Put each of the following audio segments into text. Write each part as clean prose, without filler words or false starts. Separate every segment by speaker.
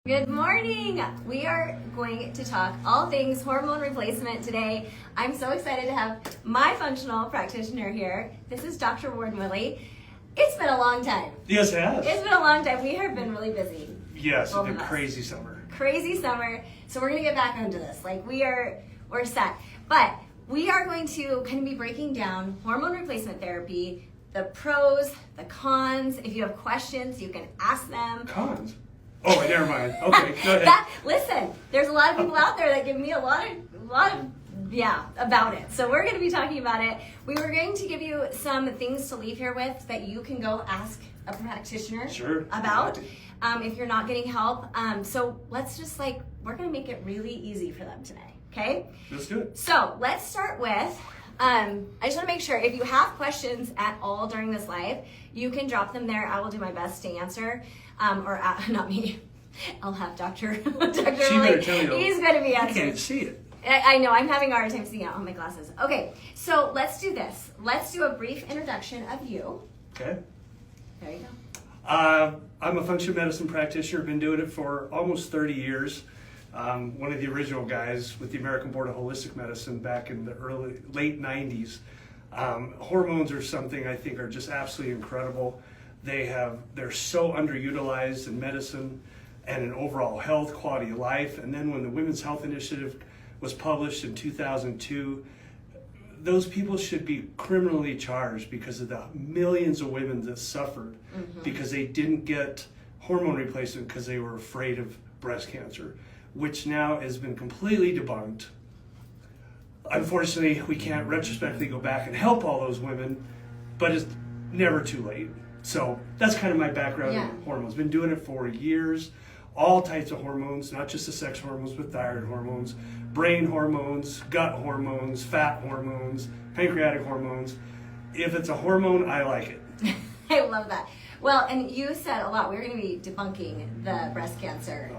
Speaker 1: Good morning! We are going to talk all things hormone replacement today. I'm so excited to have my functional practitioner here. This is Dr. Warden Willie. It's been a long time.
Speaker 2: Yes, it has.
Speaker 1: It's been a long time. We have been really busy.
Speaker 2: Yes, it's been crazy summer.
Speaker 1: Crazy summer. So we're going to get back into this. We're set. But we are going to kind of be breaking down hormone replacement therapy, the pros, the cons. If you have questions, you can ask them.
Speaker 2: Cons? Oh, never mind. Okay, go ahead.
Speaker 1: Listen, there's a lot of people out there that give me a lot of about it. So we're going to be talking about it. We were going to give you some things to leave here with that you can go ask a practitioner about if you're not getting help. So let's just we're going to make it really easy for them today. Okay?
Speaker 2: Let's do it.
Speaker 1: So let's start with, I just want to make sure if you have questions at all during this live, you can drop them there. I will do my best to answer. Not me. I'll have Dr.
Speaker 2: She better tell you.
Speaker 1: He's going to be answering.
Speaker 2: You can't see it.
Speaker 1: I know. I'm having a hard time seeing out on my glasses. Okay, so let's do this. Let's do a brief introduction of you.
Speaker 2: Okay.
Speaker 1: There you go.
Speaker 2: I'm a functional medicine practitioner. Been doing it for almost 30 years. One of the original guys with the American Board of Holistic Medicine back in the late 90s. Hormones are something I think are just absolutely incredible. They're so underutilized in medicine and in overall health, quality of life. And then when the Women's Health Initiative was published in 2002, those people should be criminally charged because of the millions of women that suffered because they didn't get hormone replacement because they were afraid of breast cancer, which now has been completely debunked. Unfortunately, we can't retrospectively go back and help all those women, but it's never too late. So that's kind of my background in hormones. Been doing it for years. All types of hormones, not just the sex hormones, but thyroid hormones, brain hormones, gut hormones, fat hormones, pancreatic hormones. If it's a hormone, I like it.
Speaker 1: I love that. Well, and you said a lot. We're going to be debunking the breast cancer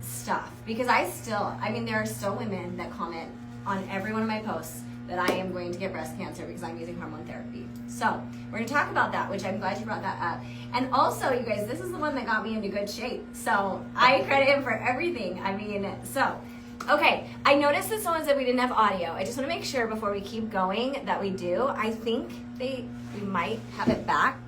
Speaker 1: stuff because there are still women that comment on every one of my posts that I am going to get breast cancer because I'm using hormone therapy. So we're going to talk about that, which I'm glad you brought that up. And also, you guys, this is the one that got me into good shape. So I credit him for everything. Okay, I noticed that someone said we didn't have audio. I just want to make sure before we keep going that we do. I think we might have it back.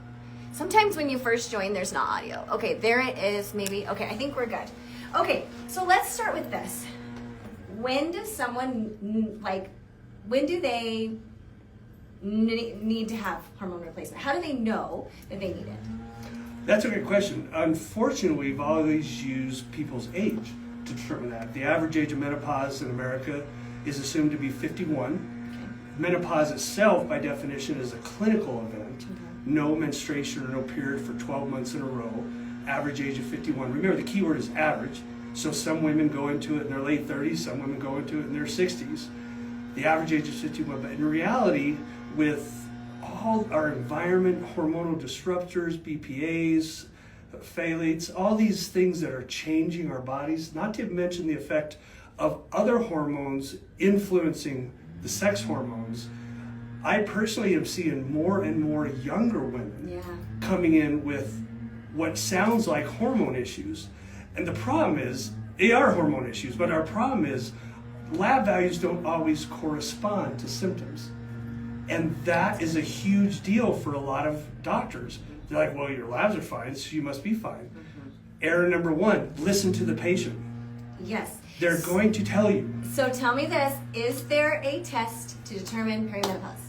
Speaker 1: Sometimes when you first join, there's not audio. Okay, there it is, maybe. Okay, I think we're good. Okay, so let's start with this. When does someone, when do they need to have hormone replacement? How do they know that they need it?
Speaker 2: That's a great question. Unfortunately, we've always used people's age to determine that. The average age of menopause in America is assumed to be 51. Okay. Menopause itself, by definition, is a clinical event. No menstruation or no period for 12 months in a row. Average age of 51. Remember, the key word is average. So some women go into it in their late 30s, some women go into it in their 60s. The average age is 51, but in reality, with all our environment, hormonal disruptors, BPAs, phthalates, all these things that are changing our bodies, not to mention the effect of other hormones influencing the sex hormones, I personally am seeing more and more younger women coming in with what sounds like hormone issues. And the problem is, they are hormone issues, but our problem is lab values don't always correspond to symptoms. And that is a huge deal for a lot of doctors. They're like, well, your labs are fine, so you must be fine. Error number one, listen to the patient.
Speaker 1: Yes.
Speaker 2: They're going to tell you.
Speaker 1: So tell me this, is there a test to determine perimenopause?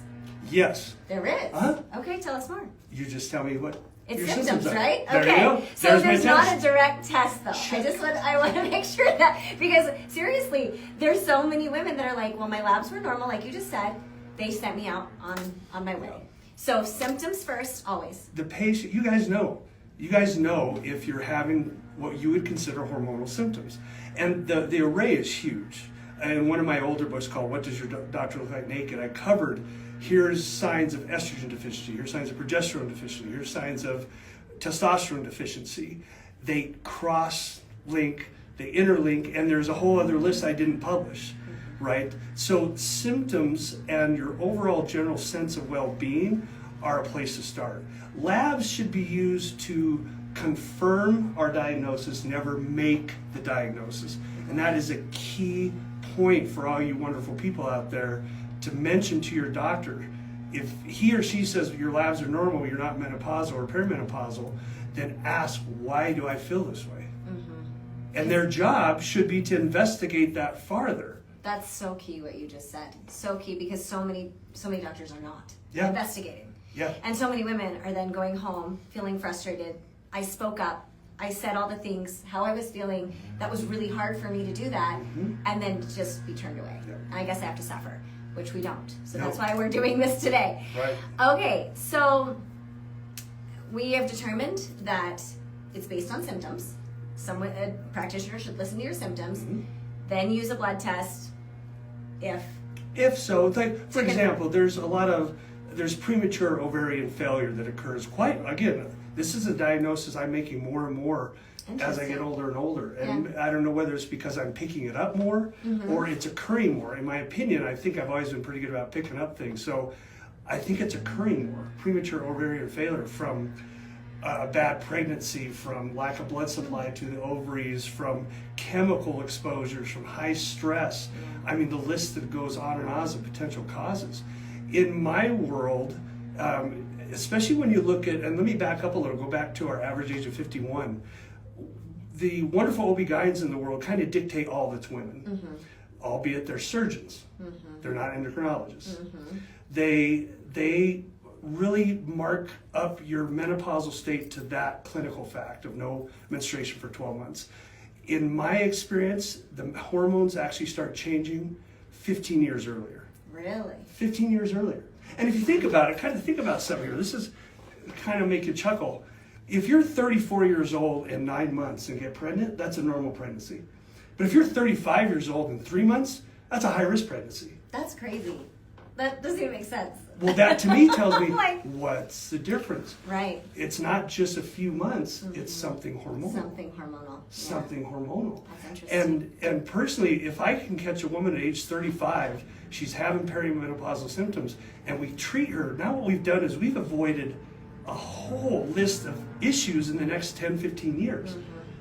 Speaker 2: Yes.
Speaker 1: There is?
Speaker 2: Uh-huh.
Speaker 1: Okay, tell us more.
Speaker 2: You just tell me what
Speaker 1: it's
Speaker 2: your
Speaker 1: symptoms, right?
Speaker 2: There
Speaker 1: okay.
Speaker 2: you go.
Speaker 1: So there's not a direct test, though. I want to make sure that, because seriously, there's so many women that are like, well, my labs were normal, like you just said. They sent me out on my way. So symptoms first, always.
Speaker 2: The patient, you guys know if you're having what you would consider hormonal symptoms. And the array is huge. In one of my older books called What Does Your Doctor Look Like Naked, I covered here's signs of estrogen deficiency, here's signs of progesterone deficiency, here's signs of testosterone deficiency. They cross-link, they interlink, and there's a whole other list I didn't publish, right? So symptoms and your overall general sense of well-being are a place to start. Labs should be used to confirm our diagnosis, never make the diagnosis. And that is a key point for all you wonderful people out there to mention to your doctor. If he or she says your labs are normal, you're not menopausal or perimenopausal, then ask, why do I feel this way? And their job should be to investigate that farther.
Speaker 1: That's so key what you just said. So key, because so many doctors are not investigating.
Speaker 2: Yeah.
Speaker 1: And so many women are then going home feeling frustrated. I spoke up. I said all the things, how I was feeling. That was really hard for me to do that. And then just be turned away.
Speaker 2: Yeah.
Speaker 1: And I guess I have to suffer, which we don't. So
Speaker 2: No.
Speaker 1: that's why we're doing this today.
Speaker 2: Right.
Speaker 1: Okay, so we have determined that it's based on symptoms. A practitioner should listen to your symptoms, then use a blood test
Speaker 2: If so, like, for example, there's premature ovarian failure that occurs again, this is a diagnosis I'm making more and more as I get older and older. And I don't know whether it's because I'm picking it up more or it's occurring more. In my opinion, I think I've always been pretty good about picking up things. So I think it's occurring more. Premature ovarian failure from a bad pregnancy, from lack of blood supply to the ovaries, from chemical exposures, from high stress. I mean, the list that goes on and on of potential causes. In my world, especially when you look at, and let me back up a little, go back to our average age of 51, the wonderful OB-GYNs in the world kind of dictate all that's women, albeit they're surgeons. They're not endocrinologists. They really mark up your menopausal state to that clinical fact of no menstruation for 12 months. In my experience, the hormones actually start changing 15 years earlier.
Speaker 1: Really?
Speaker 2: 15 years earlier. And if you think about it, kind of think about something here. This is kind of make you chuckle. If you're 34 years old and 9 months and get pregnant, that's a normal pregnancy. But if you're 35 years old and 3 months, that's a high-risk pregnancy.
Speaker 1: That's crazy. That doesn't even make sense.
Speaker 2: Well, that to me tells me, what's the difference?
Speaker 1: Right.
Speaker 2: It's not just a few months, it's something hormonal.
Speaker 1: Something hormonal.
Speaker 2: Something hormonal.
Speaker 1: That's interesting.
Speaker 2: And personally, if I can catch a woman at age 35, she's having perimenopausal symptoms, and we treat her, now what we've done is we've avoided a whole list of issues in the next 10, 15 years.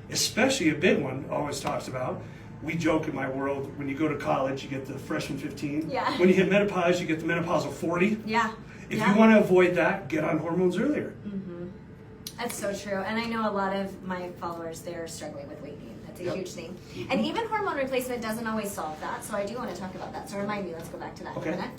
Speaker 2: Especially a big one, always talks about. We joke in my world, when you go to college, you get the freshman 15.
Speaker 1: Yeah.
Speaker 2: When you hit menopause, you get the menopausal 40.
Speaker 1: Yeah.
Speaker 2: If you want to avoid that, get on hormones earlier.
Speaker 1: That's so true. And I know a lot of my followers, they're struggling with weight gain. That's a huge thing. And even hormone replacement doesn't always solve that. So I do want to talk about that. So remind me, let's go back to that for a minute.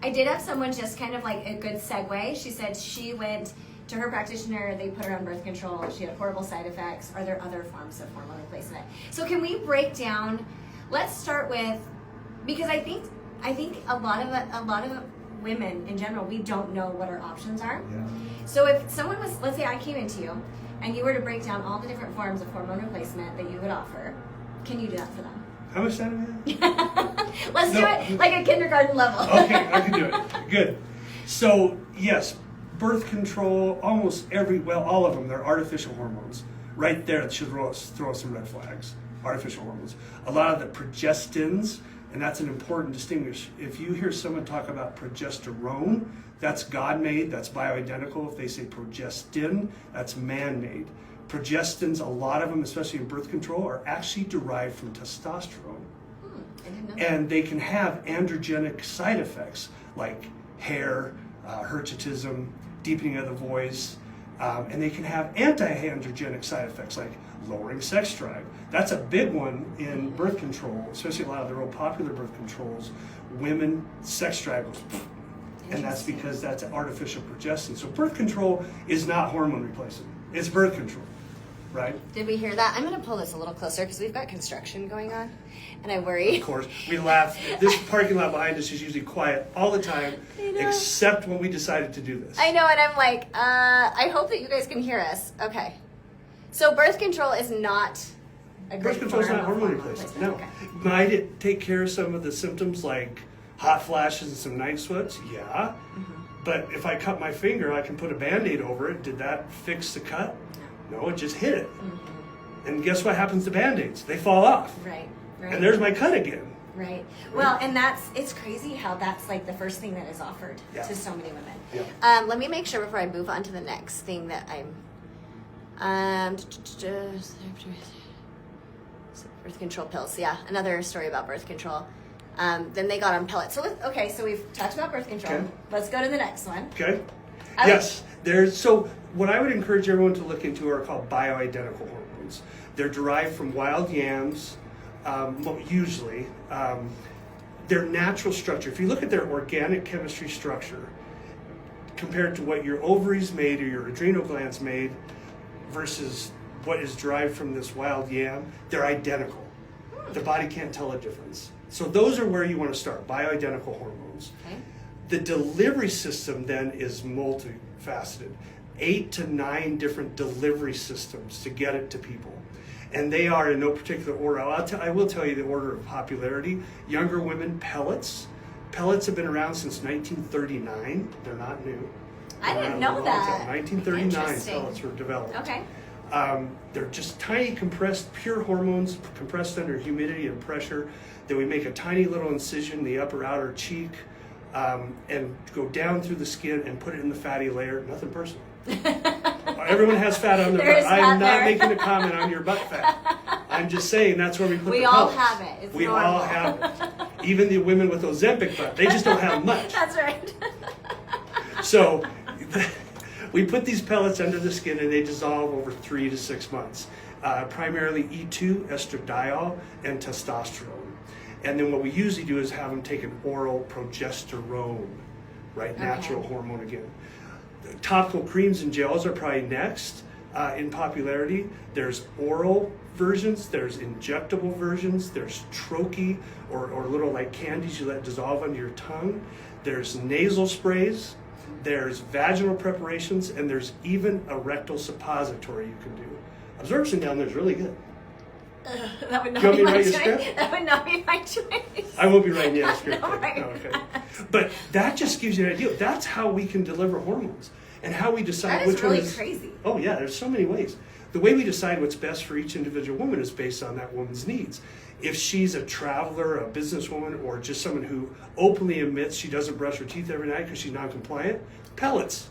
Speaker 1: I did have someone just kind of like a good segue. She said she went to her practitioner, they put her on birth control, she had horrible side effects. Are there other forms of hormone replacement? So can we break down, let's start with, because I think a lot of women in general, we don't know what our options are.
Speaker 2: Yeah.
Speaker 1: So if someone was, let's say I came into you and you were to break down all the different forms of hormone replacement that you would offer, can you do that for them?
Speaker 2: How much time do we have?
Speaker 1: Let's do it like a kindergarten level.
Speaker 2: Okay, I can do it. Good. So, yes, birth control, all of them, they're artificial hormones. Right there, it should throw us some red flags. Artificial hormones. A lot of the progestins, and that's an important distinguish. If you hear someone talk about progesterone, that's God-made, that's bioidentical. If they say progestin, that's man-made. Progestins, a lot of them, especially in birth control, are actually derived from testosterone.
Speaker 1: I didn't know that.
Speaker 2: And they can have androgenic side effects like hair, hirsutism, deepening of the voice, and they can have anti-androgenic side effects like lowering sex drive. That's a big one in birth control, especially a lot of the real popular birth controls. Women, sex drive goes, and that's because that's artificial progestin. So birth control is not hormone replacement. It's birth control, right?
Speaker 1: Did we hear that? I'm going to pull this a little closer because we've got construction going on, and I worry.
Speaker 2: Of course, we laugh. This parking lot behind us is usually quiet all the time, except when we decided to do this.
Speaker 1: I know, and I'm like, I hope that you guys can hear us. Okay. So birth control is not a great
Speaker 2: Birth control is not hormone replacement. No. Might it take care of some of the symptoms like hot flashes and some night sweats? Yeah. But if I cut my finger, I can put a Band-Aid over it. Did that fix the cut? No, it just hit it. And guess what happens to Band-Aids? They fall off.
Speaker 1: Right.
Speaker 2: And there's my cut again.
Speaker 1: Right. Well, and it's crazy how that's like the first thing that is offered to so many women.
Speaker 2: Yeah.
Speaker 1: Let me make sure before I move on to the next thing that Birth control pills. Yeah, another story about birth control. Then they got on pellets. So we've talked about birth control.
Speaker 2: Okay.
Speaker 1: Let's go to the next one.
Speaker 2: Okay. Yes. So what I would encourage everyone to look into are called bioidentical hormones. They're derived from wild yams, usually. Their natural structure, if you look at their organic chemistry structure, compared to what your ovaries made or your adrenal glands made versus what is derived from this wild yam, they're identical. The body can't tell a difference. So those are where you want to start, bioidentical hormones.
Speaker 1: Okay.
Speaker 2: The delivery system then is multifaceted. 8 to 9 different delivery systems to get it to people. And they are in no particular order. I will tell you the order of popularity. Younger women, pellets. Pellets have been around since 1939. They're not new.
Speaker 1: I didn't know that.
Speaker 2: 1939 pellets were developed.
Speaker 1: Okay.
Speaker 2: They're just tiny compressed, pure hormones compressed under humidity and pressure. Then we make a tiny little incision in the upper outer cheek and go down through the skin and put it in the fatty layer. Nothing personal. Everyone has fat on their butt. I am not making a comment on your butt fat. I'm just saying that's where we put the pellets.
Speaker 1: We all have it. It's normal.
Speaker 2: All have it. Even the women with Ozempic butt, they just don't have much.
Speaker 1: That's right.
Speaker 2: So we put these pellets under the skin and they dissolve over 3 to 6 months. Primarily E2, estradiol, and testosterone. And then what we usually do is have them take an oral progesterone, right?
Speaker 1: Okay.
Speaker 2: Natural hormone again. Topical creams and gels are probably next in popularity. There's oral versions, there's injectable versions, there's troche or little like candies you let dissolve under your tongue. There's nasal sprays, there's vaginal preparations, and there's even a rectal suppository you can do. Absorption down there is really good.
Speaker 1: That would not
Speaker 2: You want
Speaker 1: be
Speaker 2: me to
Speaker 1: my
Speaker 2: write you a
Speaker 1: choice.
Speaker 2: script?
Speaker 1: That would not be my choice.
Speaker 2: I won't be writing you a script.
Speaker 1: No, right.
Speaker 2: No, okay. But that just gives you an idea. That's how we can deliver hormones and how we decide
Speaker 1: That is
Speaker 2: which
Speaker 1: really
Speaker 2: one is
Speaker 1: crazy.
Speaker 2: Oh yeah, there's so many ways. The way we decide what's best for each individual woman is based on that woman's needs. If she's a traveler, a businesswoman, or just someone who openly admits she doesn't brush her teeth every night because she's non-compliant, pellets,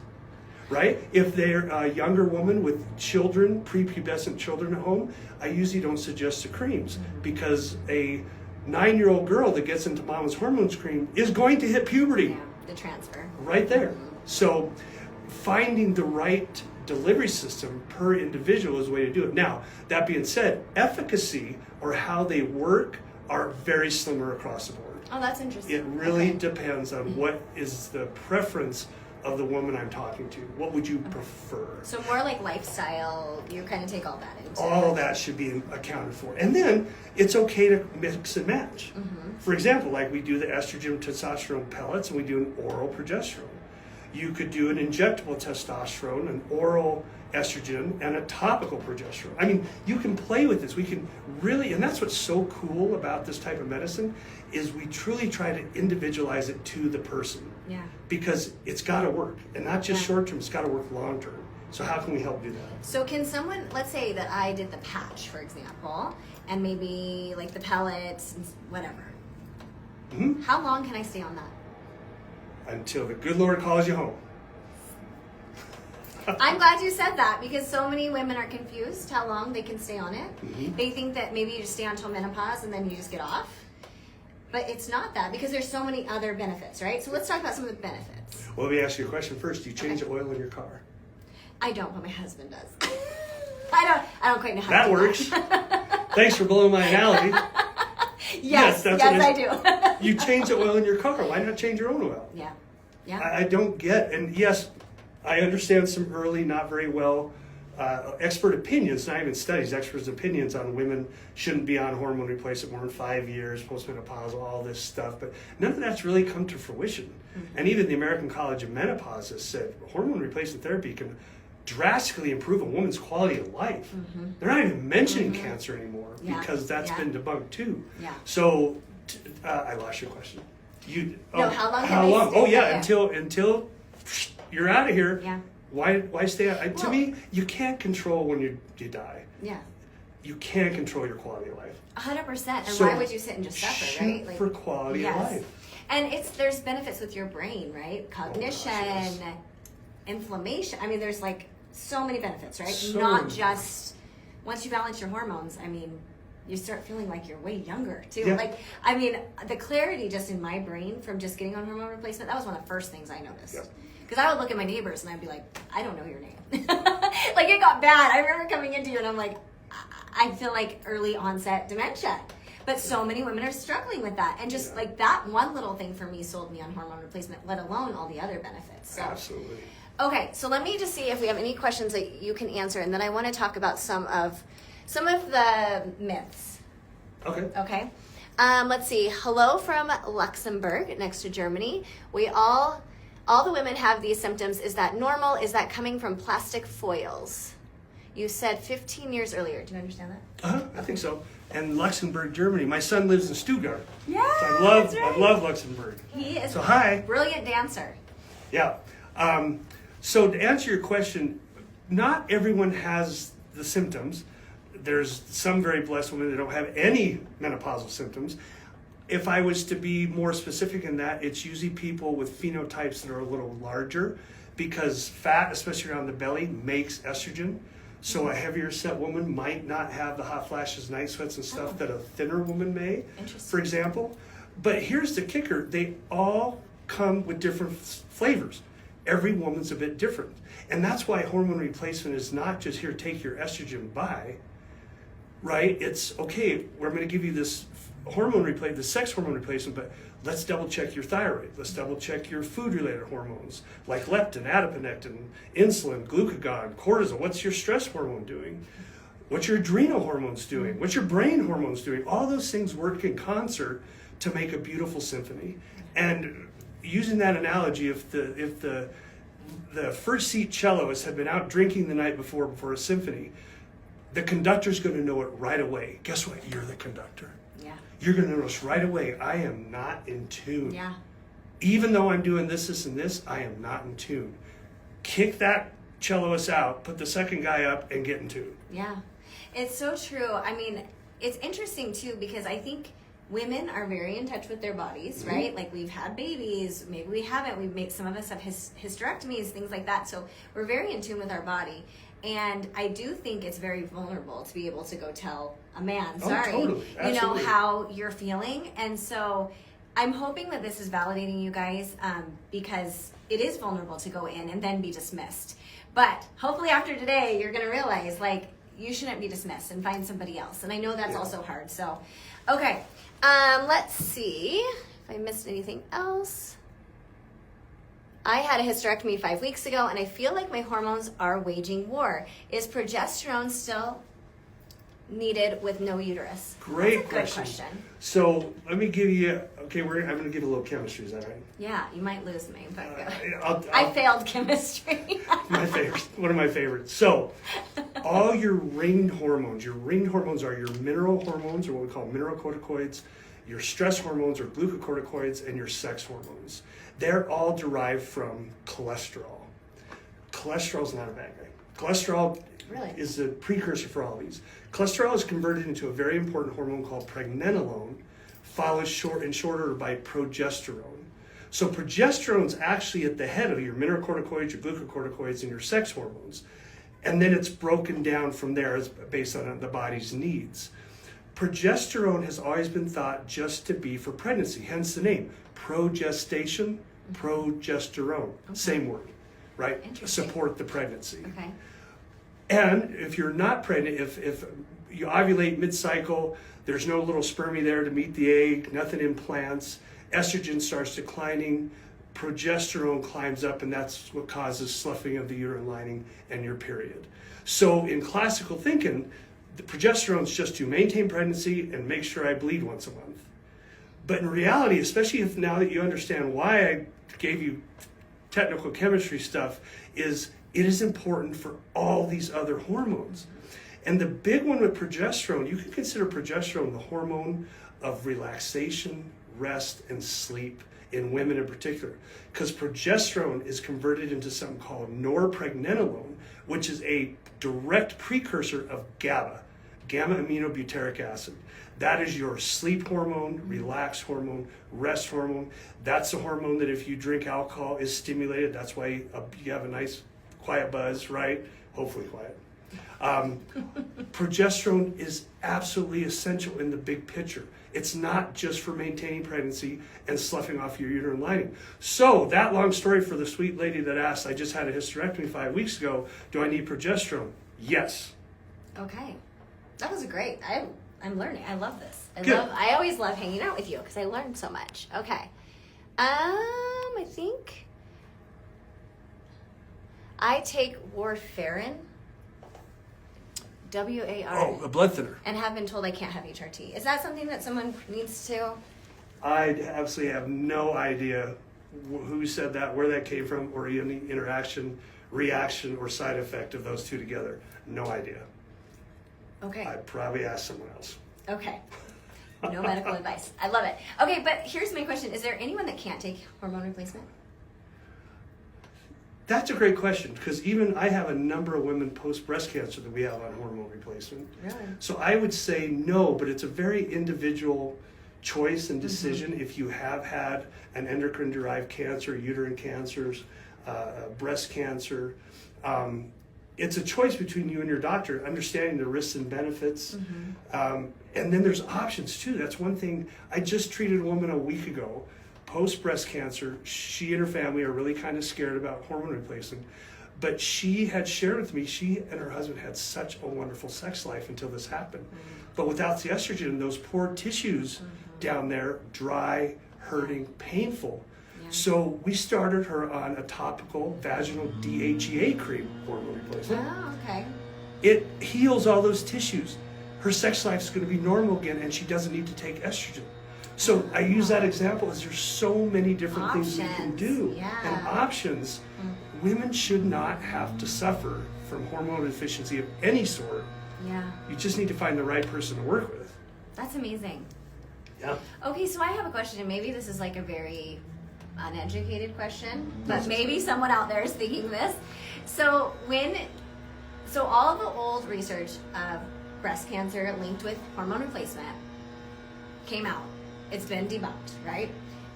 Speaker 2: right? If they're a younger woman with children, prepubescent children at home, I usually don't suggest the creams because a 9-year-old girl that gets into mama's hormones cream is going to hit puberty.
Speaker 1: Yeah, the transfer.
Speaker 2: Right there. So finding the right delivery system per individual is the way to do it. Now, that being said, efficacy or how they work are very similar across the board.
Speaker 1: Oh, that's interesting.
Speaker 2: It really depends on what is the preference of the woman I'm talking to. What would you prefer?
Speaker 1: So more like lifestyle, you kind of take all that into
Speaker 2: All of that should be accounted for. And then it's okay to mix and match. For example, like we do the estrogen testosterone pellets and we do an oral progesterone. You could do an injectable testosterone, an oral estrogen, and a topical progesterone. I mean, you can play with this. We can really, and that's what's so cool about this type of medicine, is we truly try to individualize it to the person.
Speaker 1: Yeah.
Speaker 2: Because it's got to work, and not just short term, it's got to work long term. So how can we help do that?
Speaker 1: So can someone, let's say that I did the patch, for example, and maybe like the pellets, and whatever.
Speaker 2: Mm-hmm.
Speaker 1: How long can I stay on that?
Speaker 2: Until the good Lord calls you home.
Speaker 1: I'm glad you said that because so many women are confused how long they can stay on it.
Speaker 2: Mm-hmm.
Speaker 1: They think that maybe you just stay until menopause and then you just get off. But it's not that because there's so many other benefits, right? So let's talk about some of the benefits.
Speaker 2: Well, let me ask you a question first. Do you change the oil in your car?
Speaker 1: I don't, but my husband does. I don't quite know how
Speaker 2: That
Speaker 1: to do
Speaker 2: works.
Speaker 1: That.
Speaker 2: Thanks for blowing my analogy.
Speaker 1: Yes,
Speaker 2: that's
Speaker 1: yes,
Speaker 2: what
Speaker 1: I do.
Speaker 2: You change the oil in your car. Why not change your own oil?
Speaker 1: Yeah, yeah.
Speaker 2: I don't get, and yes, I understand some early, not very well, expert opinions, not even studies, experts' opinions on women shouldn't be on hormone replacement more than 5 years, postmenopausal, all this stuff, but none of that's really come to fruition. Mm-hmm. And even the American College of Menopause has said hormone replacement therapy can drastically improve a woman's quality of life. Mm-hmm. They're not even mentioning cancer anymore because that's been debunked too. Yeah. So I lost your question.
Speaker 1: How long?
Speaker 2: How long? Oh yeah, until you're out of here.
Speaker 1: Yeah.
Speaker 2: Why stay out? To me, you can't control when you die.
Speaker 1: Yeah.
Speaker 2: You can't control your quality of life.
Speaker 1: 100%. And
Speaker 2: So
Speaker 1: why would you sit and just suffer, right?
Speaker 2: Shoot for quality of life.
Speaker 1: And there's benefits with your brain, right? Cognition, inflammation. I mean, there's like so many benefits, right?
Speaker 2: So
Speaker 1: Not
Speaker 2: many.
Speaker 1: just once you balance your hormones. I mean, you start feeling like you're way younger too.
Speaker 2: Yeah.
Speaker 1: Like, I mean, the clarity just in my brain from just getting on hormone replacement, that was one of the first things I noticed.
Speaker 2: Yeah.
Speaker 1: Because I would look at my neighbors and I'd be like, I don't know your name. Like, it got bad. I remember coming into you and I'm like, I feel like early onset dementia. But so many women are struggling with that. And just like that one little thing for me sold me on hormone replacement, let alone all the other benefits. So.
Speaker 2: Absolutely.
Speaker 1: Okay, so let me just see if we have any questions that you can answer, and then I want to talk about some of the myths.
Speaker 2: Okay.
Speaker 1: Okay. Let's see. Hello from Luxembourg, next to Germany. We all the women have these symptoms. Is that normal? Is that coming from plastic foils? You said 15 years earlier. Do you understand that?
Speaker 2: I think so. And Luxembourg, Germany. My son lives in Stuttgart.
Speaker 1: Yeah,
Speaker 2: So
Speaker 1: that's right.
Speaker 2: I love Luxembourg.
Speaker 1: He is
Speaker 2: So hi.
Speaker 1: brilliant dancer.
Speaker 2: Yeah. So to answer your question, not everyone has the symptoms. There's some very blessed women that don't have any menopausal symptoms. If I was to be more specific in that, it's usually people with phenotypes that are a little larger, because fat, especially around the belly, makes estrogen. So a heavier set woman might not have the hot flashes, night sweats, and stuff that a thinner woman may, for example. But here's the kicker. They all come with different flavors. Every woman's a bit different. And that's why hormone replacement is not just here, take your estrogen, bye, right? It's, okay, we're going to give you this hormone replacement, the sex hormone replacement, but let's double check your thyroid. Let's double check your food-related hormones, like leptin, adiponectin, insulin, glucagon, cortisol. What's your stress hormone doing? What's your adrenal hormones doing? What's your brain hormones doing? All those things work in concert to make a beautiful symphony. And using that analogy, if the first seat celloist had been out drinking the night before a symphony, the conductor's going to know it right away. Guess what? You're the conductor.
Speaker 1: Yeah.
Speaker 2: You're going to notice right away, I am not in tune.
Speaker 1: Yeah.
Speaker 2: Even though I'm doing this, and this, I am not in tune. Kick that celloist out, put the second guy up, and get in tune.
Speaker 1: Yeah. It's so true. I mean, it's interesting too, because I think women are very in touch with their bodies, right? Like, we've had babies, maybe we haven't. We've made, some of us have hysterectomies, things like that. So we're very in tune with our body. And I do think it's very vulnerable to be able to go tell a man, sorry,
Speaker 2: totally.
Speaker 1: you know,
Speaker 2: Absolutely.
Speaker 1: how you're feeling. And so I'm hoping that this is validating you guys, because it is vulnerable to go in and then be dismissed. But hopefully after today, you're going to realize, like, you shouldn't be dismissed and find somebody else. And I know that's also hard. So, okay. Let's see if I missed anything else. I had a hysterectomy 5 weeks ago, and I feel like my hormones are waging war. Is progesterone still needed with no uterus?
Speaker 2: Great
Speaker 1: That's a
Speaker 2: question.
Speaker 1: good question.
Speaker 2: So let me give you, okay, I'm going to give a little chemistry, is that right?
Speaker 1: Yeah, you might lose me, but
Speaker 2: I
Speaker 1: failed chemistry.
Speaker 2: my favorite, one of my favorites. So, all your ringed hormones are your mineral hormones, or what we call mineralocorticoids, your stress hormones, or glucocorticoids, and your sex hormones. They're all derived from cholesterol. Cholesterol's not a bad guy. Cholesterol
Speaker 1: Really?
Speaker 2: is a precursor for all of these. Cholesterol is converted into a very important hormone called pregnenolone, followed in short order by progesterone. So progesterone's actually at the head of your mineralocorticoids, your glucocorticoids, and your sex hormones. And then it's broken down from there based on the body's needs. Progesterone has always been thought just to be for pregnancy, hence the name. Progestation, progesterone, same word, right?
Speaker 1: Interesting.
Speaker 2: Support the pregnancy.
Speaker 1: Okay.
Speaker 2: And if you're not pregnant, if you ovulate mid-cycle, there's no little spermie there to meet the egg, nothing implants, estrogen starts declining, progesterone climbs up, and that's what causes sloughing of the uterine lining and your period. So in classical thinking, the progesterone is just to maintain pregnancy and make sure I bleed once a month. But in reality, especially if now that you understand why I gave you technical chemistry stuff, is it is important for all these other hormones. And the big one with progesterone, you can consider progesterone the hormone of relaxation, rest, and sleep in women in particular. Because progesterone is converted into something called norpregnenolone, which is a direct precursor of GABA, gamma-aminobutyric acid. That is your sleep hormone, relax hormone, rest hormone. That's the hormone that if you drink alcohol is stimulated. That's why you have a nice quiet buzz, right? hopefully quiet. Progesterone is absolutely essential in the big picture. It's not just for maintaining pregnancy and sloughing off your uterine lining. So that long story for the sweet lady that asked, I just had a hysterectomy 5 weeks ago, do I need progesterone? Yes.
Speaker 1: Okay. That was great. I'm learning. I love this.
Speaker 2: Good.
Speaker 1: I always love hanging out with you because I learned so much. Okay. I think I take warfarin. WAR.
Speaker 2: Oh, a blood thinner.
Speaker 1: And have been told I can't have HRT. Is that something that someone needs to?
Speaker 2: I absolutely have no idea who said that, where that came from, or any interaction, reaction, or side effect of those two together. No idea.
Speaker 1: Okay.
Speaker 2: I'd probably ask someone else.
Speaker 1: Okay. No medical advice. I love it. Okay, but here's my question. Is there anyone that can't take hormone replacement?
Speaker 2: That's a great question, because even I have a number of women post breast cancer that we have on hormone replacement.
Speaker 1: Really?
Speaker 2: So I would say no, but it's a very individual choice and decision. If you have had an endocrine derived cancer, uterine cancers, breast cancer, it's a choice between you and your doctor, understanding the risks and benefits. And then there's options too. That's one thing. I just treated a woman a week ago, post breast cancer. She and her family are really kind of scared about hormone replacement. But she had shared with me, she and her husband had such a wonderful sex life until this happened. But without the estrogen, those poor tissues down there, dry, hurting, painful. So we started her on a topical vaginal DHEA cream, hormone replacement.
Speaker 1: Oh, okay.
Speaker 2: It heals all those tissues. Her sex life is going to be normal again, and she doesn't need to take estrogen. So I use that example as there's so many different things we can do. And options. Women should not have to suffer from hormone deficiency of any sort.
Speaker 1: Yeah.
Speaker 2: You just need to find the right person to work with.
Speaker 1: That's amazing.
Speaker 2: Yeah.
Speaker 1: Okay, so I have a question, and maybe this is like a very uneducated question, but maybe someone out there is thinking this. So all of the old research of breast cancer linked with hormone replacement came out. It's been debunked, right?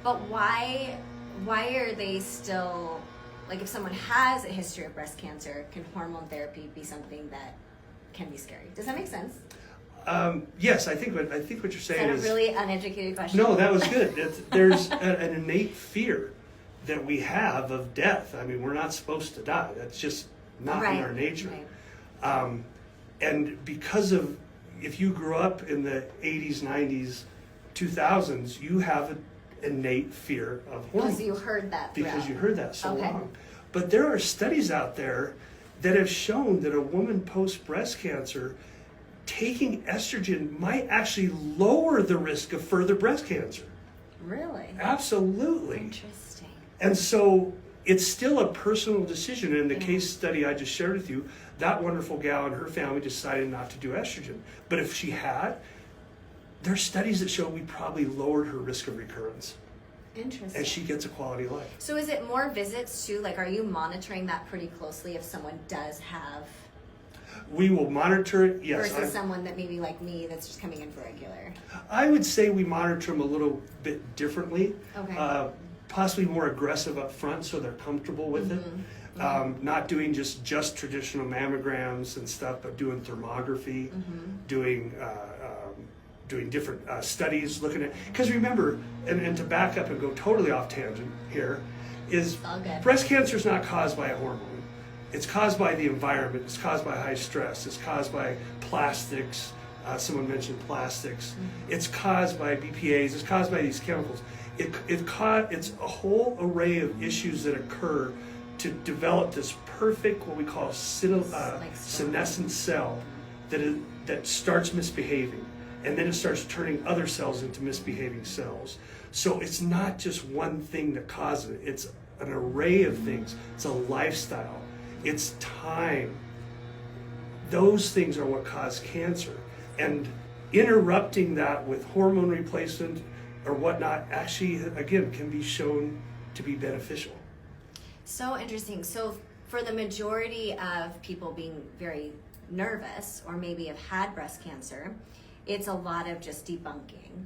Speaker 1: But why are they still, like, if someone has a history of breast cancer, can hormone therapy be something that can be scary? Does that make sense?
Speaker 2: Yes, I think what you're saying
Speaker 1: is that a really uneducated question?
Speaker 2: No, that was good. There's an innate fear that we have of death. I mean, we're not supposed to die. That's just not in our nature. Right. And because of, if you grew up in the 80s, 90s, 2000s, you have an innate fear of hormones.
Speaker 1: Because you heard that
Speaker 2: Because you heard that so long. But there are studies out there that have shown that a woman post breast cancer taking estrogen might actually lower the risk of further breast cancer.
Speaker 1: Really?
Speaker 2: Absolutely.
Speaker 1: Interesting.
Speaker 2: And so it's still a personal decision. In the case study I just shared with you, that wonderful gal and her family decided not to do estrogen. But if she had, there are studies that show we probably lowered her risk of recurrence.
Speaker 1: Interesting.
Speaker 2: And she gets a quality of life.
Speaker 1: So is it more visits too? Like, are you monitoring that pretty closely if someone does have?
Speaker 2: We will monitor it, yes.
Speaker 1: Versus someone that maybe like me that's just coming in for regular.
Speaker 2: I would say we monitor them a little bit differently.
Speaker 1: Okay.
Speaker 2: Possibly more aggressive up front so they're comfortable with it. Not doing just traditional mammograms and stuff, but doing thermography, doing different studies, looking at, because remember, and to back up and go totally off tangent here, is breast cancer is not caused by a hormone. It's caused by the environment. It's caused by high stress. It's caused by plastics. Someone mentioned plastics. It's caused by BPAs. It's caused by these chemicals. It's a whole array of issues that occur to develop this perfect, what we call senescent cell that starts misbehaving. And then it starts turning other cells into misbehaving cells. So it's not just one thing that causes it. It's an array of things. It's a lifestyle. It's time. Those things are what cause cancer. And interrupting that with hormone replacement or whatnot actually, again, can be shown to be beneficial.
Speaker 1: So interesting. So for the majority of people being very nervous or maybe have had breast cancer, it's a lot of just debunking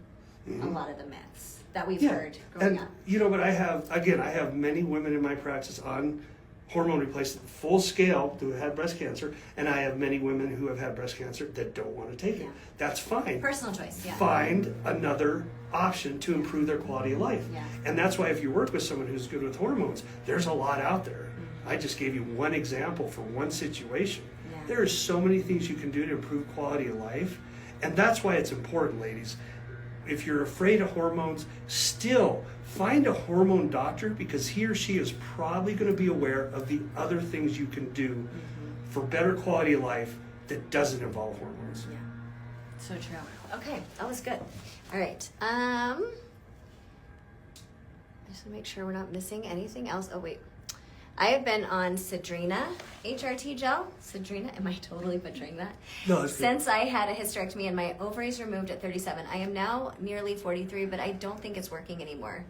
Speaker 1: a lot of the myths that we've heard growing up.
Speaker 2: You know, but I have many women in my practice on hormone replacement full scale who have had breast cancer, and I have many women who have had breast cancer that don't want to take it.
Speaker 1: Yeah.
Speaker 2: That's fine.
Speaker 1: Personal choice, yeah.
Speaker 2: Find another option to improve their quality of life.
Speaker 1: Yeah.
Speaker 2: And that's why if you work with someone who's good with hormones, there's a lot out there. I just gave you one example for one situation.
Speaker 1: Yeah.
Speaker 2: There are so many things you can do to improve quality of life. And that's why it's important, ladies. If you're afraid of hormones, still find a hormone doctor, because he or she is probably going to be aware of the other things you can do for better quality of life that doesn't involve hormones.
Speaker 1: Yeah, so true. Okay, that was good. All right. Just to make sure we're not missing anything else. Oh, wait. I have been on Cedrina HRT gel. Cedrina, am I totally butchering that?
Speaker 2: No, that's good.
Speaker 1: Since I had a hysterectomy and my ovaries removed at 37. I am now nearly 43, but I don't think it's working anymore.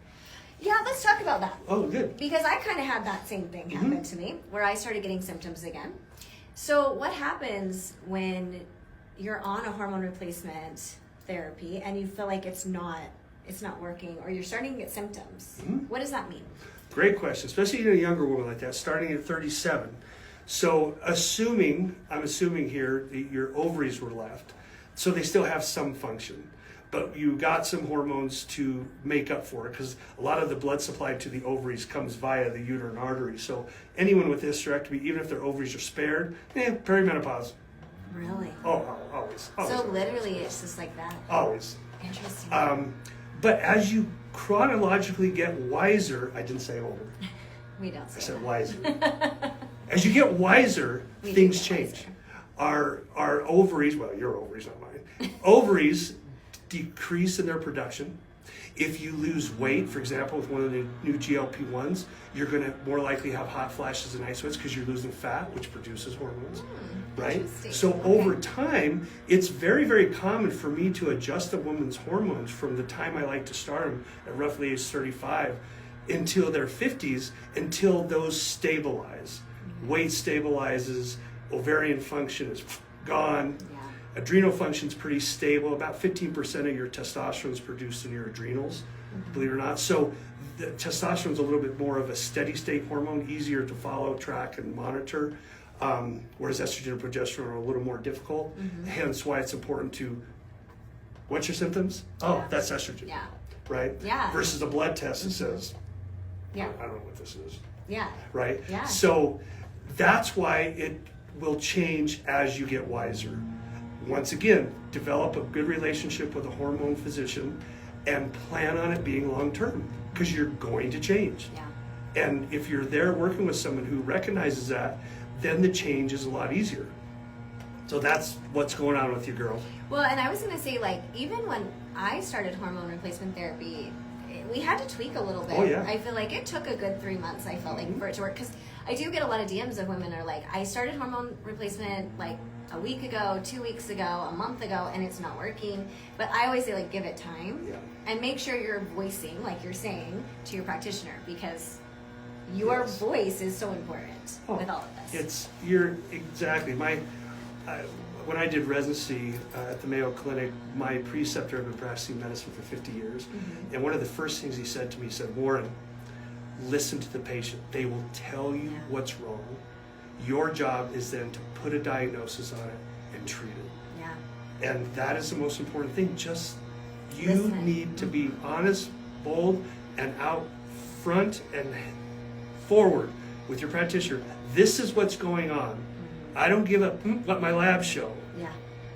Speaker 1: Yeah, let's talk about that.
Speaker 2: Oh, good.
Speaker 1: Because I kind of had that same thing happen to me, where I started getting symptoms again. So what happens when you're on a hormone replacement therapy and you feel like it's not working, or you're starting to get symptoms? What does that mean?
Speaker 2: Great question, especially in a younger woman like that, starting at 37. So I'm assuming here that your ovaries were left, so they still have some function, but you got some hormones to make up for it, because a lot of the blood supply to the ovaries comes via the uterine artery. So anyone with hysterectomy, even if their ovaries are spared, perimenopause.
Speaker 1: Really?
Speaker 2: Oh, always.
Speaker 1: So literally it's just like that.
Speaker 2: Always.
Speaker 1: Interesting.
Speaker 2: But as you chronologically get wiser, I didn't say older.
Speaker 1: We don't say
Speaker 2: I said
Speaker 1: that.
Speaker 2: wiser. As you get wiser,
Speaker 1: We
Speaker 2: things
Speaker 1: do get
Speaker 2: change. Our ovaries, well, your ovaries, not mine. Ovaries decrease in their production. If you lose weight, for example, with one of the new GLP-1s, you're going to more likely have hot flashes and night sweats because you're losing fat, which produces hormones, right? So over time, it's very, very common for me to adjust a woman's hormones from the time I like to start them at roughly age 35 until their 50s, until those stabilize. Weight stabilizes, ovarian function is gone. Adrenal function's pretty stable. About 15% of your testosterone is produced in your adrenals, believe it or not. So the testosterone's a little bit more of a steady state hormone, easier to follow, track, and monitor, whereas estrogen and progesterone are a little more difficult. Hence why it's important to, what's your symptoms? Oh, that's estrogen.
Speaker 1: Yeah.
Speaker 2: Right?
Speaker 1: Yeah.
Speaker 2: Versus a blood test that says,
Speaker 1: Yeah.
Speaker 2: I don't know what this is.
Speaker 1: Yeah.
Speaker 2: Right?
Speaker 1: Yeah.
Speaker 2: So that's why it will change as you get wiser. Once again, develop a good relationship with a hormone physician and plan on it being long-term, because you're going to change.
Speaker 1: Yeah.
Speaker 2: And if you're there working with someone who recognizes that, then the change is a lot easier. So that's what's going on with you, girl.
Speaker 1: Well, and I was going to say, like, even when I started hormone replacement therapy, we had to tweak a little bit.
Speaker 2: Oh, yeah.
Speaker 1: I feel like it took a good 3 months, I felt like, for it to work. Because I do get a lot of DMs of women are like, I started hormone replacement, like, a week ago, 2 weeks ago, a month ago, and it's not working. But I always say, like, give it time.
Speaker 2: Yeah.
Speaker 1: And make sure you're voicing, like you're saying, to your practitioner, because your voice is so important with all of this.
Speaker 2: You're exactly. When I did residency at the Mayo Clinic, my preceptor had been practicing medicine for 50 years. And one of the first things he said to me, he said, Warren, listen to the patient. They will tell you what's wrong. Your job is then to put a diagnosis on it and treat it.
Speaker 1: Yeah.
Speaker 2: And that is the most important thing. Just you
Speaker 1: Listen.
Speaker 2: need to be honest, bold, and out front and forward with your practitioner. This is what's going on. I don't give up what my labs show.
Speaker 1: Yeah.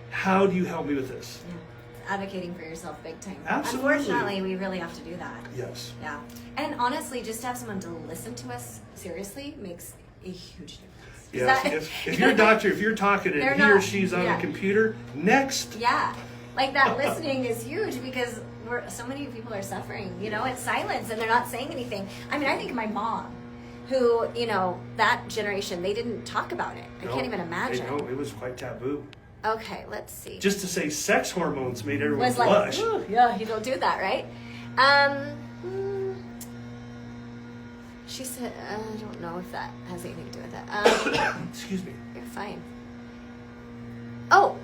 Speaker 2: How do you help me with this?
Speaker 1: Yeah. Advocating for yourself big time.
Speaker 2: Absolutely.
Speaker 1: Unfortunately, we really have to do that.
Speaker 2: Yes.
Speaker 1: Yeah. And honestly, just to have someone to listen to us seriously makes a huge difference.
Speaker 2: Yes. If you're a doctor, if you're talking and he or she's on a computer, next.
Speaker 1: Yeah. Like that listening is huge, because so many people are suffering, in silence, and they're not saying anything. I mean, I think of my mom, who, that generation, they didn't talk about it. I can't even imagine.
Speaker 2: No, it was quite taboo.
Speaker 1: Okay, let's see.
Speaker 2: Just to say sex hormones made everyone
Speaker 1: was
Speaker 2: blush.
Speaker 1: Like, ooh, yeah, you don't do that, right? She said, I don't know if that has anything to do with that.
Speaker 2: Excuse me.
Speaker 1: You're fine. Oh!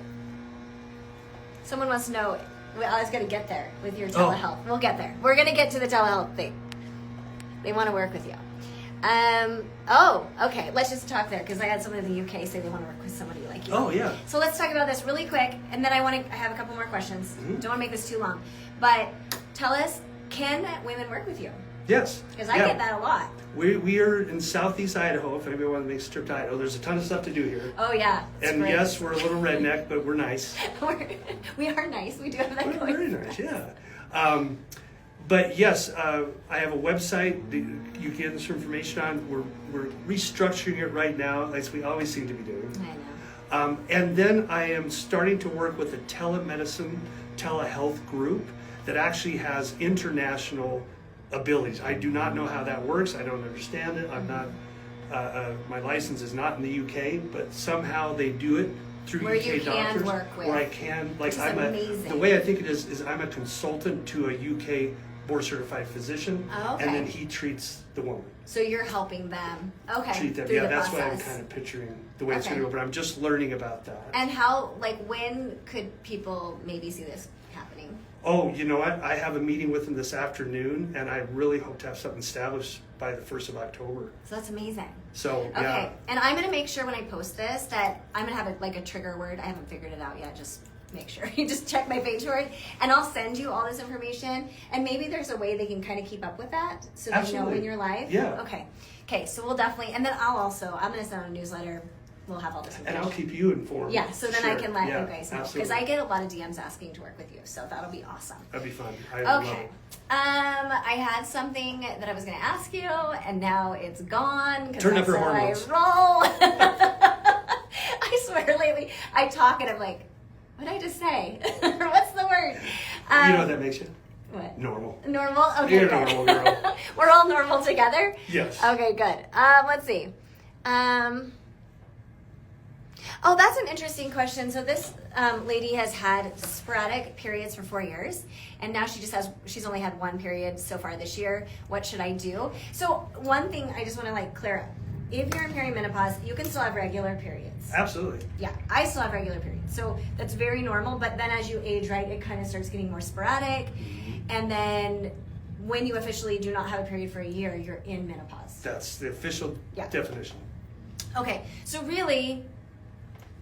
Speaker 1: Someone wants to know, well, I was going to get there with your telehealth. We'll get there. We're going to get to the telehealth thing. They want to work with you. Oh, okay. Let's just talk there because I had someone in the UK say they want to work with somebody like you.
Speaker 2: Oh, yeah.
Speaker 1: So let's talk about this really quick, and then I have a couple more questions. Don't want to make this too long, but tell us, can women work with you?
Speaker 2: Yes.
Speaker 1: Because I get that a lot.
Speaker 2: We are in southeast Idaho. If anybody wants to make a trip to Idaho, there's a ton of stuff to do here.
Speaker 1: Oh yeah.
Speaker 2: And
Speaker 1: great.
Speaker 2: yes, we're a little redneck, but we're nice.
Speaker 1: We are nice. We do have that
Speaker 2: We're
Speaker 1: going.
Speaker 2: very nice, yeah. But yes, I have a website that you get this information on. We're restructuring it right now, as we always seem to be doing.
Speaker 1: I know.
Speaker 2: And then I am starting to work with a telemedicine, telehealth group that actually has international abilities. I do not know how that works. I don't understand it. I'm not. My license is not in the UK, but somehow they do it through
Speaker 1: Where
Speaker 2: UK
Speaker 1: you can
Speaker 2: doctors.
Speaker 1: work with.
Speaker 2: Where I can, like,
Speaker 1: Which is amazing.
Speaker 2: the way I think it is I'm a consultant to a UK board certified physician,
Speaker 1: Oh, okay.
Speaker 2: and then he treats the woman.
Speaker 1: So you're helping them. Okay.
Speaker 2: Treat them.
Speaker 1: through
Speaker 2: Yeah,
Speaker 1: the
Speaker 2: that's what I'm
Speaker 1: process.
Speaker 2: kind of picturing the way it's
Speaker 1: Okay.
Speaker 2: going to go. But I'm just learning about that.
Speaker 1: And how, when could people maybe see this happening?
Speaker 2: Oh, you know what? I have a meeting with them this afternoon, and I really hope to have something established by the 1st of October.
Speaker 1: So that's amazing.
Speaker 2: So,
Speaker 1: Okay.
Speaker 2: yeah.
Speaker 1: And I'm going to make sure when I post this that I'm going to have a trigger word. I haven't figured it out yet. Just make sure. You just check my page for it. And I'll send you all this information. And maybe there's a way they can kind of keep up with that so they know
Speaker 2: Absolutely.
Speaker 1: when you're live.
Speaker 2: Yeah.
Speaker 1: Okay, so we'll definitely, and then I'm going to send out a newsletter. We'll have all this
Speaker 2: And
Speaker 1: information.
Speaker 2: I'll keep you informed.
Speaker 1: Yeah, so then I
Speaker 2: Sure.
Speaker 1: can let
Speaker 2: Yeah,
Speaker 1: you guys know. Because
Speaker 2: absolutely.
Speaker 1: I get a lot of DMs asking to work with you. So that'll be awesome.
Speaker 2: That'd be fun. I love
Speaker 1: Okay.
Speaker 2: it.
Speaker 1: I had something that I was going to ask you, and now it's gone.
Speaker 2: Turn up
Speaker 1: that's
Speaker 2: your
Speaker 1: how
Speaker 2: hormones.
Speaker 1: I roll. I swear, lately I talk and I'm like, what did I just say? What's the word?
Speaker 2: You know what that makes you?
Speaker 1: What?
Speaker 2: Normal.
Speaker 1: Normal. Okay.
Speaker 2: You're
Speaker 1: good.
Speaker 2: normal, girl.
Speaker 1: We're all normal together.
Speaker 2: Yes.
Speaker 1: Okay. Good. Let's see. Oh, that's an interesting question. So this lady has had sporadic periods for 4 years, and now she's only had one period so far this year. What should I do? So one thing I just want to clear up. If you're in perimenopause, you can still have regular periods.
Speaker 2: Absolutely.
Speaker 1: Yeah, I still have regular periods. So that's very normal, but then as you age, right, it kind of starts getting more sporadic. And then when you officially do not have a period for a year, you're in menopause.
Speaker 2: That's the official definition.
Speaker 1: Okay, so really,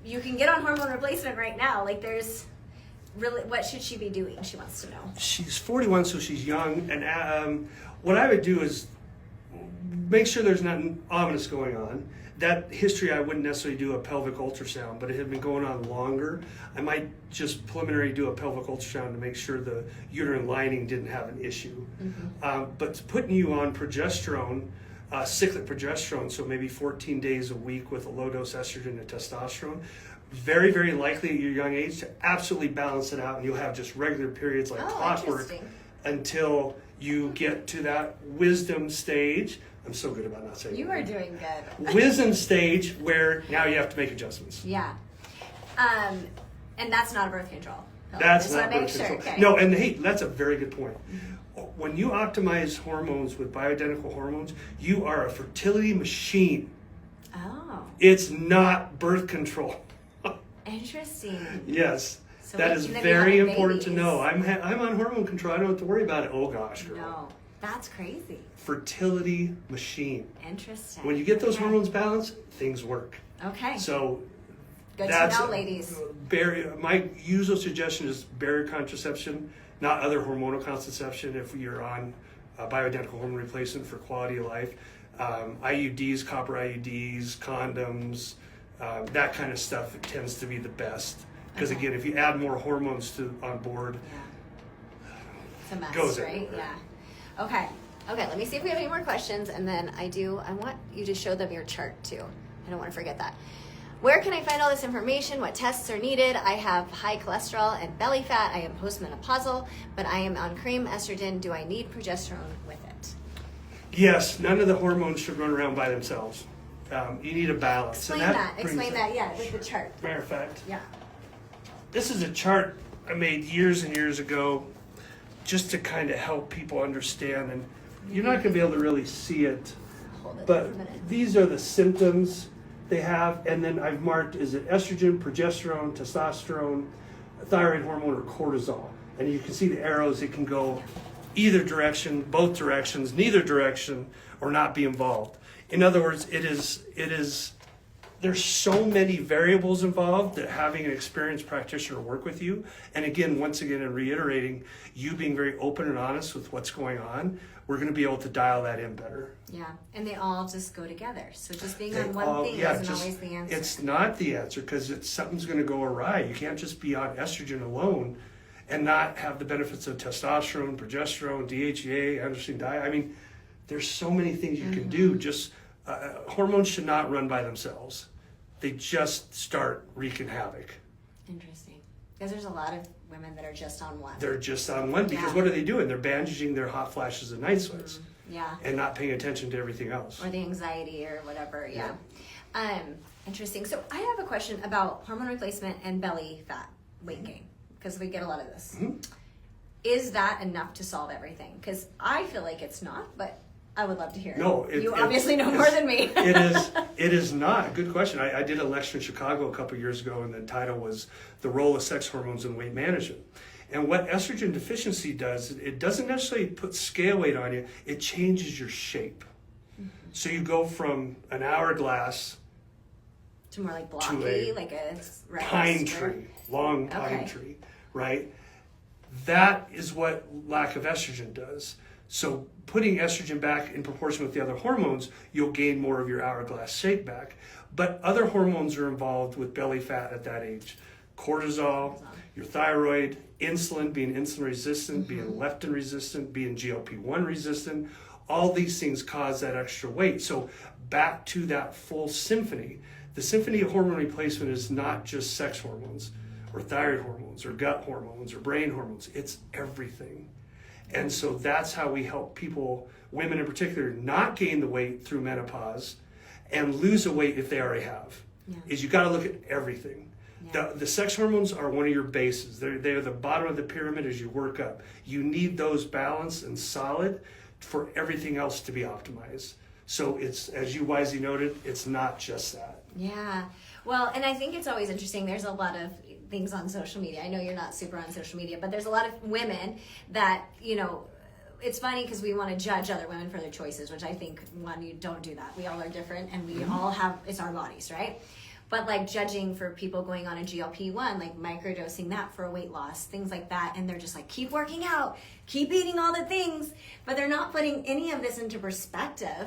Speaker 1: you can get on hormone replacement right now. There's really, what should she be doing? She wants to know.
Speaker 2: She's 41, so she's young. And what I would do is make sure there's nothing ominous going on. That history, I wouldn't necessarily do a pelvic ultrasound, but it had been going on longer. I might just preliminary do a pelvic ultrasound to make sure the uterine lining didn't have an issue. But putting you on progesterone, cyclic progesterone, so maybe 14 days a week with a low dose estrogen and testosterone, very, very likely at your young age to absolutely balance it out, and you'll have just regular periods like clockwork until you get to that wisdom stage. I'm so good about not saying
Speaker 1: You are doing good.
Speaker 2: Wisdom stage where now you have to make adjustments.
Speaker 1: Yeah. And that's not a birth control.
Speaker 2: That's
Speaker 1: just
Speaker 2: not
Speaker 1: wanna make
Speaker 2: birth
Speaker 1: sure.
Speaker 2: control.
Speaker 1: Okay.
Speaker 2: No, and hey, that's a very good point. When you optimize hormones with bioidentical hormones, you are a fertility machine.
Speaker 1: Oh,
Speaker 2: It's not birth control.
Speaker 1: interesting.
Speaker 2: Yes.
Speaker 1: So
Speaker 2: that
Speaker 1: we
Speaker 2: is
Speaker 1: can then
Speaker 2: very
Speaker 1: be having
Speaker 2: important to
Speaker 1: babies.
Speaker 2: know. I'm on hormone control. I don't have to worry about it. Oh gosh, girl.
Speaker 1: No, that's crazy.
Speaker 2: Fertility machine.
Speaker 1: Interesting.
Speaker 2: When you get those
Speaker 1: Okay.
Speaker 2: hormones balanced, things work.
Speaker 1: Okay.
Speaker 2: So
Speaker 1: Good
Speaker 2: that's
Speaker 1: to know, ladies.
Speaker 2: My usual suggestion is barrier contraception, not other hormonal contraception if you're on bioidentical hormone replacement for quality of life. IUDs, copper IUDs, condoms, that kind of stuff tends to be the best. Because again, if you add more hormones on board,
Speaker 1: Yeah. It's a mess,
Speaker 2: goes
Speaker 1: right?
Speaker 2: everywhere.
Speaker 1: Yeah. Okay. Okay, let me see if we have any more questions, and then I want you to show them your chart too. I don't want to forget that. Where can I find all this information? What tests are needed? I have high cholesterol and belly fat. I am postmenopausal, but I am on cream estrogen. Do I need progesterone with it?
Speaker 2: yes, none of the hormones should run around by themselves. You need a balance.
Speaker 1: Explain
Speaker 2: And
Speaker 1: that.
Speaker 2: brings
Speaker 1: Explain
Speaker 2: it-
Speaker 1: that. Yeah, with the chart.
Speaker 2: Matter of fact,
Speaker 1: Yeah.
Speaker 2: this is a chart I made years and years ago just to kind of help people understand. And you're not going to be able to really see it,
Speaker 1: Hold it
Speaker 2: but
Speaker 1: for a minute.
Speaker 2: these are the symptoms they have. And then I've marked, is it estrogen, progesterone, testosterone, thyroid hormone, or cortisol? And you can see the arrows. It can go either direction, both directions, neither direction, or not be involved. In other words, there's so many variables involved that having an experienced practitioner work with you, and again, once again, and reiterating, you being very open and honest with what's going on, we're going to be able to dial that in better.
Speaker 1: Yeah, and they all just go together. So just being on one thing isn't always the answer.
Speaker 2: It's not the answer, because something's going to go awry. You can't just be on estrogen alone and not have the benefits of testosterone, progesterone, DHEA, androgen diet. I mean, there's so many things you can do. Just hormones should not run by themselves. They just start wreaking havoc.
Speaker 1: Interesting. Because there's a lot of women that are just on one.
Speaker 2: They're just on one because what are they doing? They're bandaging their hot flashes and night sweats.
Speaker 1: Yeah.
Speaker 2: And not paying attention to everything else.
Speaker 1: Or the anxiety or whatever, Interesting. So I have a question about hormone replacement and belly fat weight gain, because we get a lot of this.
Speaker 2: Mm-hmm.
Speaker 1: Is that enough to solve everything? Because I feel like it's not, but I would love to hear it.
Speaker 2: No,
Speaker 1: you obviously know more than me.
Speaker 2: It is not. Good question. I did a lecture in Chicago a couple years ago, and the title was The Role of Sex Hormones in Weight Management. And what estrogen deficiency does, it doesn't necessarily put scale weight on you, it changes your shape. Mm-hmm. So you go from an hourglass
Speaker 1: to more like blocky, like a
Speaker 2: pine tree, long pine tree, right? That is what lack of estrogen does. So putting estrogen back in proportion with the other hormones, you'll gain more of your hourglass shape back. But other hormones are involved with belly fat at that age. Cortisol, your thyroid, insulin, being insulin resistant, being leptin resistant, being GLP-1 resistant. All these things cause that extra weight. So back to that full symphony. The symphony of hormone replacement is not just sex hormones or thyroid hormones or gut hormones or brain hormones. It's everything. And so that's how we help people, women in particular, not gain the weight through menopause and lose the weight if they already have. Is you got to look at everything. The sex hormones are one of your bases. They're the bottom of the pyramid as you work up. You need those balanced and solid for everything else to be optimized. So it's, as you wisely noted, it's not just that.
Speaker 1: Yeah. Well, and I think it's always interesting. There's a lot of things on social media. I know you're not super on social media, but there's a lot of women that, it's funny because we want to judge other women for their choices, which I think, one, you don't do that. We all are different and we all have, it's our bodies, right? But like judging for people going on a GLP-1, like microdosing that for a weight loss, things like that. And they're just like, keep working out, keep eating all the things, but they're not putting any of this into perspective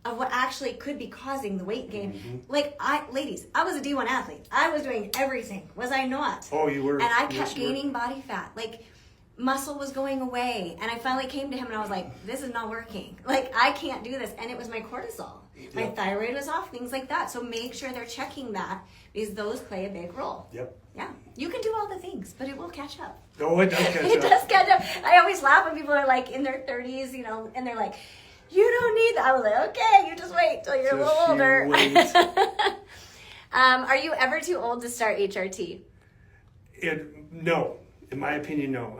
Speaker 1: of what actually could be causing the weight gain. Like, ladies, I was a D1 athlete. I was doing everything. Was I not?
Speaker 2: Oh, you were.
Speaker 1: And I kept gaining body fat. Like, muscle was going away. And I finally came to him and I was like, this is not working. Like, I can't do this. And it was my cortisol. My thyroid was off, things like that. So make sure they're checking that because those play a big role.
Speaker 2: Yep.
Speaker 1: Yeah. You can do all the things, but it will catch up.
Speaker 2: Oh, it does catch up.
Speaker 1: It does catch up. I always laugh when people are like in their 30s, and they're like, you don't need that. I was like, okay, you just wait till you're a little older. Are you ever too old to start HRT?
Speaker 2: No. In my opinion, no.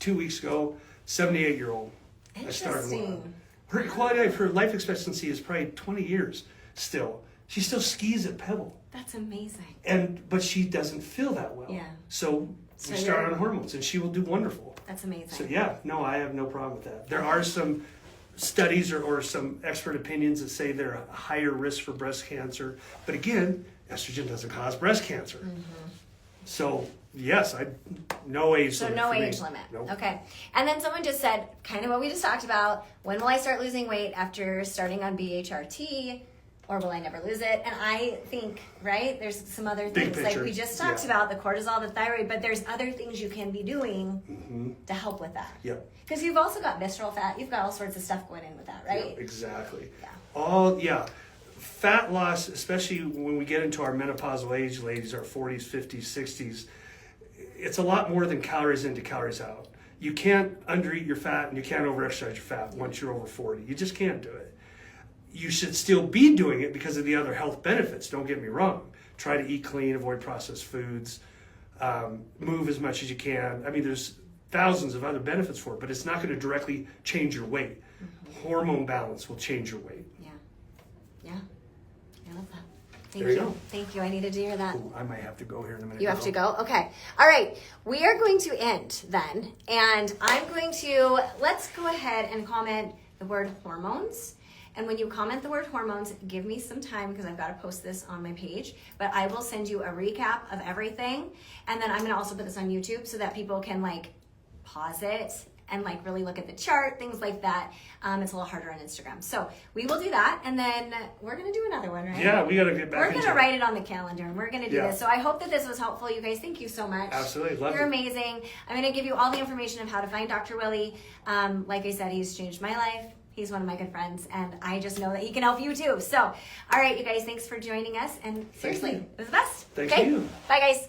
Speaker 2: 2 weeks ago, 78-year-old. I started one. Her quality of her life expectancy is probably 20 years still. She still skis at Pebble.
Speaker 1: That's amazing.
Speaker 2: But she doesn't feel that well.
Speaker 1: Yeah.
Speaker 2: So we started on hormones and she will do wonderful.
Speaker 1: That's amazing.
Speaker 2: So I have no problem with that. There are some studies or some expert opinions that say they're a higher risk for breast cancer. But again, estrogen doesn't cause breast cancer. So yes, no age limit.
Speaker 1: So no age limit.
Speaker 2: Nope.
Speaker 1: Okay. And then someone just said, kind of what we just talked about, when will I start losing weight after starting on BHRT? Or will I never lose it? And I think, right, there's some other things. Like we just talked about, the cortisol, the thyroid, but there's other things you can be doing to help with that.
Speaker 2: Yep.
Speaker 1: Because you've also got visceral fat. You've got all sorts of stuff going in with that, right?
Speaker 2: Yep, exactly. Yeah. Fat loss, especially when we get into our menopausal age, ladies, our 40s, 50s, 60s, it's a lot more than calories in to calories out. You can't undereat your fat and you can't overexercise your fat once you're over 40. You just can't do it. You should still be doing it because of the other health benefits, don't get me wrong. Try to eat clean, avoid processed foods, move as much as you can. I mean, there's thousands of other benefits for it, but it's not going to directly change your weight. Hormone balance will change your weight.
Speaker 1: Yeah. I love that. Thank
Speaker 2: There you go.
Speaker 1: Thank you. I needed to hear that.
Speaker 2: Ooh, I might have to go here in a minute.
Speaker 1: You have to go? Okay. All right. We are going to end then. And I'm going to, let's go ahead and comment the word hormones. And when you comment the word hormones, give me some time because I've got to post this on my page. But I will send you a recap of everything. And then I'm going to also put this on YouTube so that people can like pause it and like really look at the chart, things like that. It's a little harder on Instagram. So we will do that. And then we're going to do another one, right?
Speaker 2: Yeah, we got to get back
Speaker 1: We're
Speaker 2: into
Speaker 1: going to
Speaker 2: it.
Speaker 1: write it on the calendar and we're going to do
Speaker 2: Yeah.
Speaker 1: this. So I hope that this was helpful, you guys. Thank you so much.
Speaker 2: Absolutely. Love
Speaker 1: You're
Speaker 2: it.
Speaker 1: amazing. I'm going to give you all the information of how to find Dr. Willie. Like I said, he's changed my life. He's one of my good friends, and I just know that he can help you too. So, all right, you guys, thanks for joining us. And seriously,
Speaker 2: you.
Speaker 1: it was the best.
Speaker 2: Thank
Speaker 1: okay?
Speaker 2: you.
Speaker 1: Bye, guys.